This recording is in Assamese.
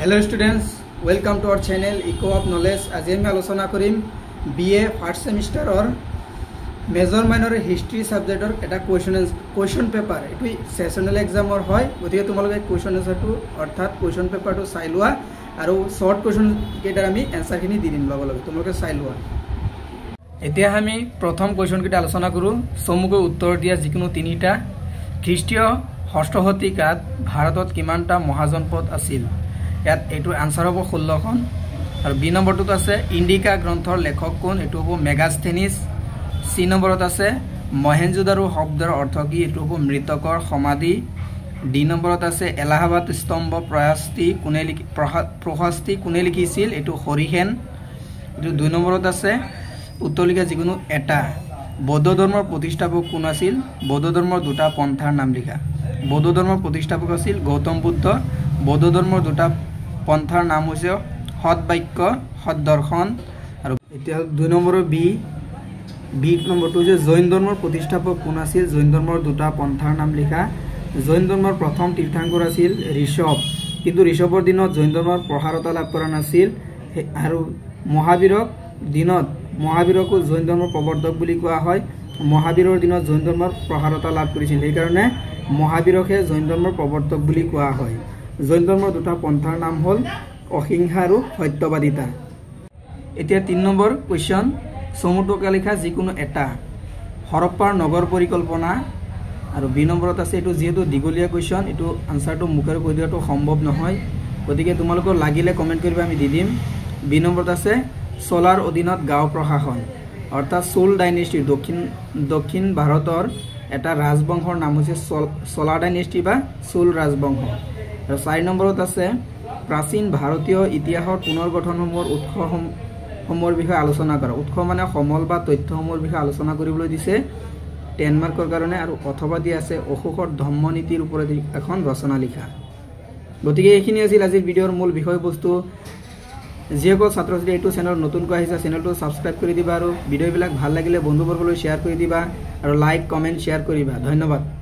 Hello students, welcome to our channel Echo of Knowledge. आज हम आलोचना करिम BA फर्स्ट सेमिस्टर और मेजर माइनर हिस्ट्री सब्जेक्टर एटा क्वेश्चन पेपर एटु सेशनल एग्जाम और হয় গতিকে তোমালোকে क्वेश्चन आन्सरটো অর্থাৎ क्वेश्चन पेपरটো চাই লোৱা আৰু শৰ্ট क्वेश्चन কেইটাৰ আমি आन्सरখিনি দি দিম লগে লগে তোমালোকে চাই লোৱা এতিয়া আমি প্ৰথম क्वेश्चन কেইটা আলোচনা কৰো সমুকে উত্তৰ দিয়া যিকোনো তিনিটা খ্ৰীষ্টীয় ষষ্ঠ শতিকাত ভাৰতত কিমানটা মহাজনপদ আছিল ইয়াত এটো आन्सर হ'ব 16 খন আৰু বি নম্বৰটোত আছে ইন্ডিকা গ্ৰন্থৰ লেখক কোন এটো হ'ব মেগাস্থেনিছ সি নম্বৰত আছে মহেঞ্জোদাৰো শব্দৰ অৰ্থ কি এটো হ'ব মৃতকৰ সমাধি ডি নম্বৰত আছে এলাহাবাদ স্তম্ভ প্ৰশস্তি কোনে লিখিছিল এটো হৰিহেন এটো দুই নম্বৰত আছে উত্তৰলিখা যিকোনো এটা বৌদ্ধ ধৰ্মৰ প্ৰতিষ্ঠাপক কোন আছিল বৌদ্ধ ধৰ্মৰ দুটা পন্থাৰ নাম লিখা বৌদ্ধ ধৰ্মৰ প্ৰতিষ্ঠাপক আছিল গৌতম বুদ্ধ বৌদ্ধ ধৰ্মৰ দুটা পন্থাৰ নাম হৈছে সৎ বাক্য সৎ দৰ্শন আৰু এতিয়া দুই নম্বৰৰ বি নম্বৰটো যে জৈন ধৰ্মৰ প্ৰতিষ্ঠাপক কোন আছিল জৈন ধৰ্মৰ দুটা পন্থাৰ নাম লিখা জৈন ধৰ্মৰ প্ৰথম তীৰ্থংকৰ আছিল ঋষভ কিন্তু ঋষভৰ দিনত জৈন ধৰ্মৰ প্ৰসাৰতা লাভ কৰা নাছিল আৰু মহাবীৰকো জৈন ধৰ্মৰ প্ৰৱৰ্তক বুলি কোৱা হয় মহাবীৰৰ দিনত জৈন ধৰ্মৰ প্ৰসাৰতা লাভ কৰিছিল এই কাৰণে মহাবীৰকে জৈন ধৰ্মৰ প্ৰৱৰ্তক বুলি কোৱা হয় জৈন ধৰ্মৰ দুটা পন্থাৰ নাম হ'ল অহিংসা আৰু সত্যবাদিতা এতিয়া ৩ নম্বৰ কোৱেশ্চন সমুদ্ৰকা লিখা যিকোনো এটা হৰপ্পাৰ নগৰ পৰিকল্পনা আৰু বি নম্বৰত আছে এটো যেহেতু দিগলীয়া কোৱেশ্চন এটো আনসাৰটো মুখেৰে কৈ দিয়াটো সম্ভৱ নহয় গতিকে তোমালোকৰ লাগিলে কমেন্ট কৰিবা আমি দি দিম বি নম্বৰত আছে সোলাৰ অধীনত গাঁও প্ৰশাসন অৰ্থাৎ সোল ডাইনেষ্টি দক্ষিণ ভাৰতৰ এটা ৰাজবংশৰ নাম হৈছে সোলাৰ ডাইনেষ্টি বা সোল ৰাজবংশ আৰু ৪ নম্বৰত আছে প্ৰাচীন ভাৰতীয় ইতিহাসৰ পুনৰ্গঠনসমূহৰ উৎসসমূহৰ বিষয়ে আলোচনা কৰা উৎস মানে সমল বা তথ্যসমূহৰ বিষয়ে আলোচনা কৰিবলৈ দিছে 10 মাৰ্কৰ কাৰণে আৰু অথবা দি আছে অশোকৰ ধম্মনীতিৰ ওপৰত এখন ৰচনা লিখা গতিকে এইখিনি আছিল আজিৰ ভিডিওৰ মূল বিষয়বস্তু যিসকল ছাত্ৰ ছাত্ৰী এইটো চেনেল নতুনকৈ আহিছে চেনেলটো সাবস্ক্ৰাইব কৰি দিবা আৰু ভিডিওবিলাক ভাল লাগিলে বন্ধুবৰ্গলৈ শ্বেয়াৰ কৰি দিবা আৰু লাইক কমেন্ট শ্বেয়াৰ কৰিবা ধন্যবাদ